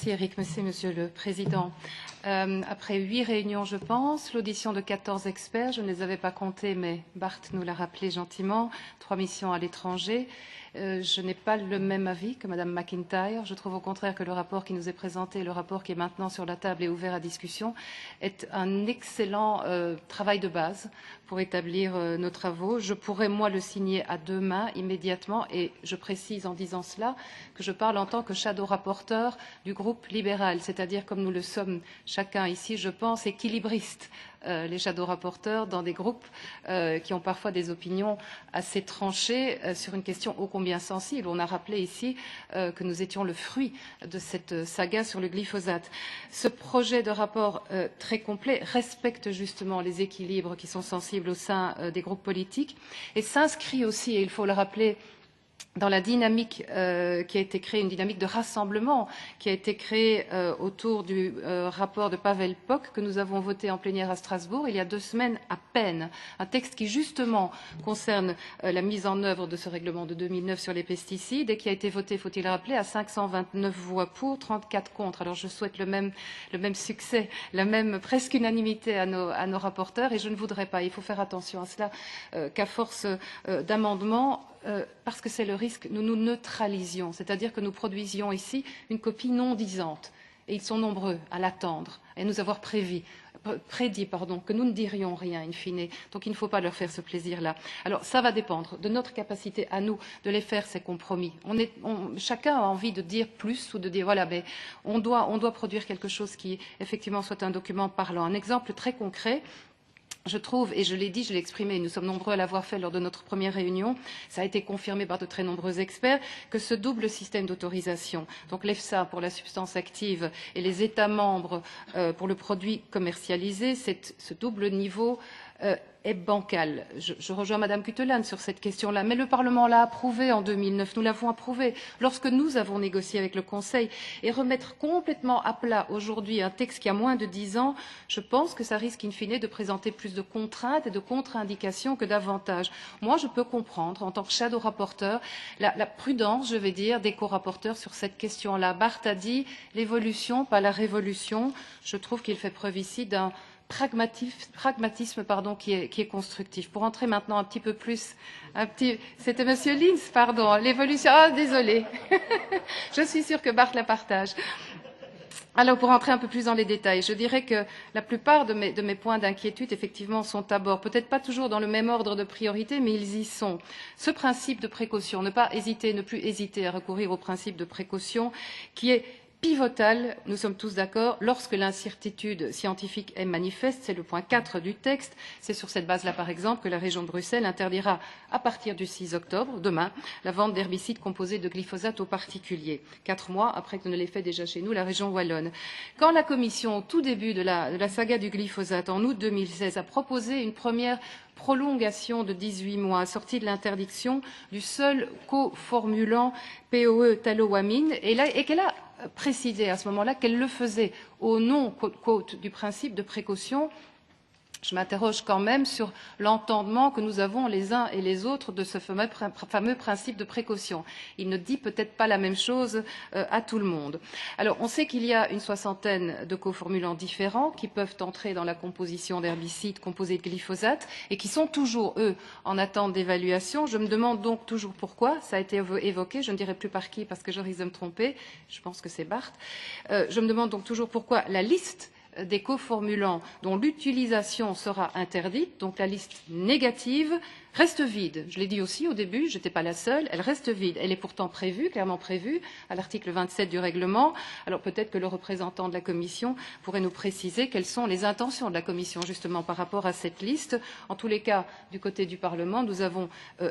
Merci Eric, merci Monsieur le Président. Après 8 réunions, je pense, l'audition de 14 experts, je ne les avais pas comptés, mais Bart nous l'a rappelé gentiment, 3 missions à l'étranger. Je n'ai pas le même avis que Madame McIntyre. Je trouve au contraire que le rapport qui nous est présenté, le rapport qui est maintenant sur la table et ouvert à discussion, est un excellent travail de base pour établir nos travaux. Je pourrais, moi, le signer à 2 mains immédiatement et je précise en disant cela que je parle en tant que shadow rapporteur du groupe libéral, c'est-à-dire comme nous le sommes chacun ici, je pense, équilibristes, les shadow rapporteurs dans des groupes qui ont parfois des opinions assez tranchées sur une question ô combien sensible. On a rappelé ici que nous étions le fruit de cette saga sur le glyphosate. Ce projet de rapport très complet respecte justement les équilibres qui sont sensibles au sein des groupes politiques et s'inscrit aussi, et il faut le rappeler, dans la dynamique qui a été créée, une dynamique de rassemblement qui a été créée autour du rapport de Pavel Poc que nous avons voté en plénière à Strasbourg il y a 2 semaines à peine. Un texte qui justement concerne la mise en œuvre de ce règlement de 2009 sur les pesticides et qui a été voté, faut-il le rappeler, à 529 voix pour, 34 contre. Alors je souhaite le même succès, la même presque unanimité à nos rapporteurs et je ne voudrais pas, il faut faire attention à cela, qu'à force d'amendements, parce que c'est le risque, nous nous neutralisions, c'est-à-dire que nous produisions ici une copie non disante. Et ils sont nombreux à l'attendre et à nous avoir prédit que nous ne dirions rien in fine. Donc il ne faut pas leur faire ce plaisir-là. Alors ça va dépendre de notre capacité à nous de les faire ces compromis. Chacun a envie de dire plus ou de dire voilà, mais on doit produire quelque chose qui effectivement soit un document parlant. Un exemple très concret. Je trouve, et je l'ai dit, je l'ai exprimé, nous sommes nombreux à l'avoir fait lors de notre première réunion, ça a été confirmé par de très nombreux experts, que ce double système d'autorisation, donc l'EFSA pour la substance active et les États membres pour le produit commercialisé, ce double niveau est bancal. Je rejoins Madame Kutelan sur cette question-là, mais le Parlement l'a approuvé en 2009, nous l'avons approuvé lorsque nous avons négocié avec le Conseil, et remettre complètement à plat aujourd'hui un texte qui a moins de 10 ans, je pense que ça risque in fine de présenter plus de contraintes et de contre-indications que d'avantages. Moi, je peux comprendre, en tant que shadow rapporteur, la prudence, je vais dire, des co-rapporteurs sur cette question-là. Bart a dit l'évolution, pas la révolution. Je trouve qu'il fait preuve ici d'un pragmatisme qui est constructif. Pour entrer maintenant un petit peu plus, c'était Monsieur Linz, pardon, l'évolution. Ah, désolé. Je suis sûre que Bart la partage. Alors, pour entrer un peu plus dans les détails, je dirais que la plupart de mes points d'inquiétude, effectivement, sont à bord. Peut-être pas toujours dans le même ordre de priorité, mais ils y sont. Ce principe de précaution, ne plus hésiter à recourir au principe de précaution, qui est pivotal, nous sommes tous d'accord, lorsque l'incertitude scientifique est manifeste, c'est le point 4 du texte. C'est sur cette base-là, par exemple, que la région de Bruxelles interdira, à partir du 6 octobre, demain, la vente d'herbicides composés de glyphosate aux particuliers, 4 mois après que ne l'ait fait déjà chez nous la région wallonne. Quand la Commission, au tout début de la saga du glyphosate, en août 2016, a proposé une première prolongation de 18 mois, assortie de l'interdiction du seul coformulant POE tallowamine, et qu'elle a précisé à ce moment-là qu'elle le faisait au nom du principe de précaution, je m'interroge quand même sur l'entendement que nous avons les uns et les autres de ce fameux principe de précaution. Il ne dit peut-être pas la même chose à tout le monde. Alors, on sait qu'il y a une 60aine de coformulants différents qui peuvent entrer dans la composition d'herbicides composés de glyphosate et qui sont toujours, eux, en attente d'évaluation. Je me demande donc toujours pourquoi. Ça a été évoqué, je ne dirai plus par qui parce que je risque de me tromper. Je pense que c'est Bart. Je me demande donc toujours pourquoi la liste des coformulants dont l'utilisation sera interdite, donc la liste négative, reste vide. Je l'ai dit aussi au début, je n'étais pas la seule, elle reste vide. Elle est pourtant prévue, clairement prévue, à l'article 27 du règlement. Alors peut-être que le représentant de la Commission pourrait nous préciser quelles sont les intentions de la Commission justement par rapport à cette liste. En tous les cas, du côté du Parlement, nous avons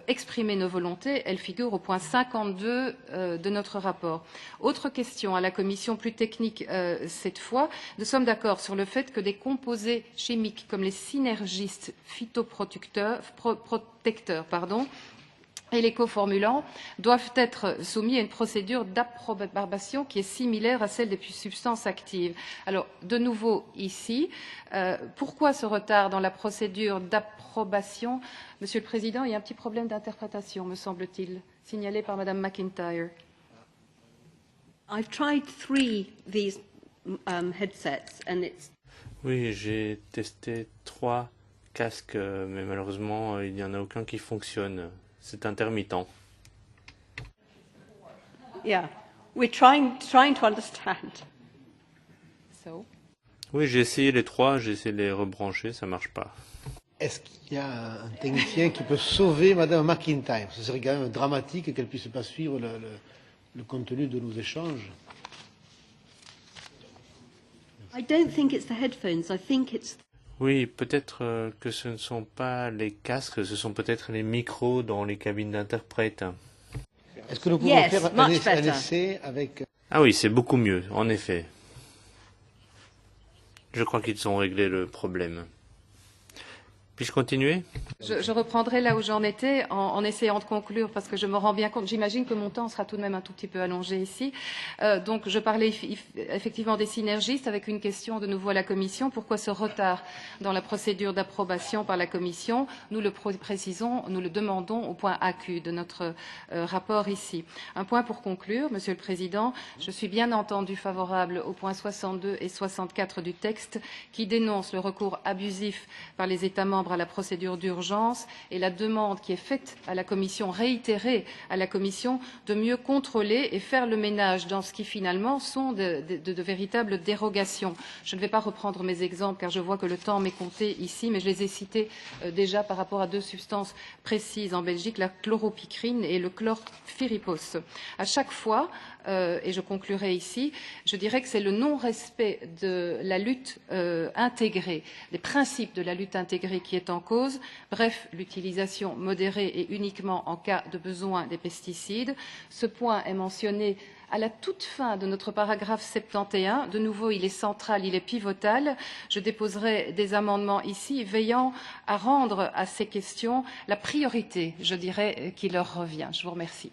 exprimé nos volontés. Elles figurent au point 52 de notre rapport. Autre question à la Commission, plus technique cette fois. Nous sommes d'accord sur le fait que des composés chimiques comme les synergistes phytoprotecteurs et les coformulants doivent être soumis à une procédure d'approbation qui est similaire à celle des substances actives. Alors, de nouveau ici, pourquoi ce retard dans la procédure d'approbation? Monsieur le Président, il y a un petit problème d'interprétation, me semble-t-il, signalé par Madame McIntyre. I've tried 3 these headsets and it's... Oui, j'ai testé 3 casques, mais malheureusement, il n'y en a aucun qui fonctionne. C'est intermittent. Yeah, we're trying to understand. So. Oui, j'ai essayé les 3, j'ai essayé de les rebrancher, ça marche pas. Est-ce qu'il y a un technicien qui peut sauver Madame McIntyre? Ce serait quand même dramatique qu'elle puisse pas suivre le contenu de nos échanges. I don't think it's the headphones, I think it's... Oui, peut-être que ce ne sont pas les casques, ce sont peut-être les micros dans les cabines d'interprètes. Est-ce que nous pouvons Yes, faire un essai avec... Ah oui, c'est beaucoup mieux, en effet. Je crois qu'ils ont réglé le problème. Puis-je continuer? Je reprendrai là où j'en étais en essayant de conclure parce que je me rends bien compte, j'imagine que mon temps sera tout de même un tout petit peu allongé ici. Donc je parlais effectivement des synergistes avec une question de nouveau à la Commission. Pourquoi ce retard dans la procédure d'approbation par la Commission? Nous le précisons, nous le demandons au point AQ de notre rapport ici. Un point pour conclure, Monsieur le Président, je suis bien entendu favorable aux points 62 et 64 du texte qui dénoncent le recours abusif par les États membres à la procédure d'urgence et la demande qui est faite à la Commission, réitérée à la Commission, de mieux contrôler et faire le ménage dans ce qui finalement sont de véritables dérogations. Je ne vais pas reprendre mes exemples car je vois que le temps m'est compté ici, mais je les ai cités déjà par rapport à 2 substances précises en Belgique, la chloropicrine et le chlorpyrifos. À chaque fois, et je conclurai ici, je dirais que c'est le non-respect de la lutte intégrée, des principes de la lutte intégrée qui est en cause, bref, l'utilisation modérée et uniquement en cas de besoin des pesticides. Ce point est mentionné à la toute fin de notre paragraphe 71. De nouveau, il est central, il est pivotal. Je déposerai des amendements ici, veillant à rendre à ces questions la priorité, je dirais, qui leur revient. Je vous remercie.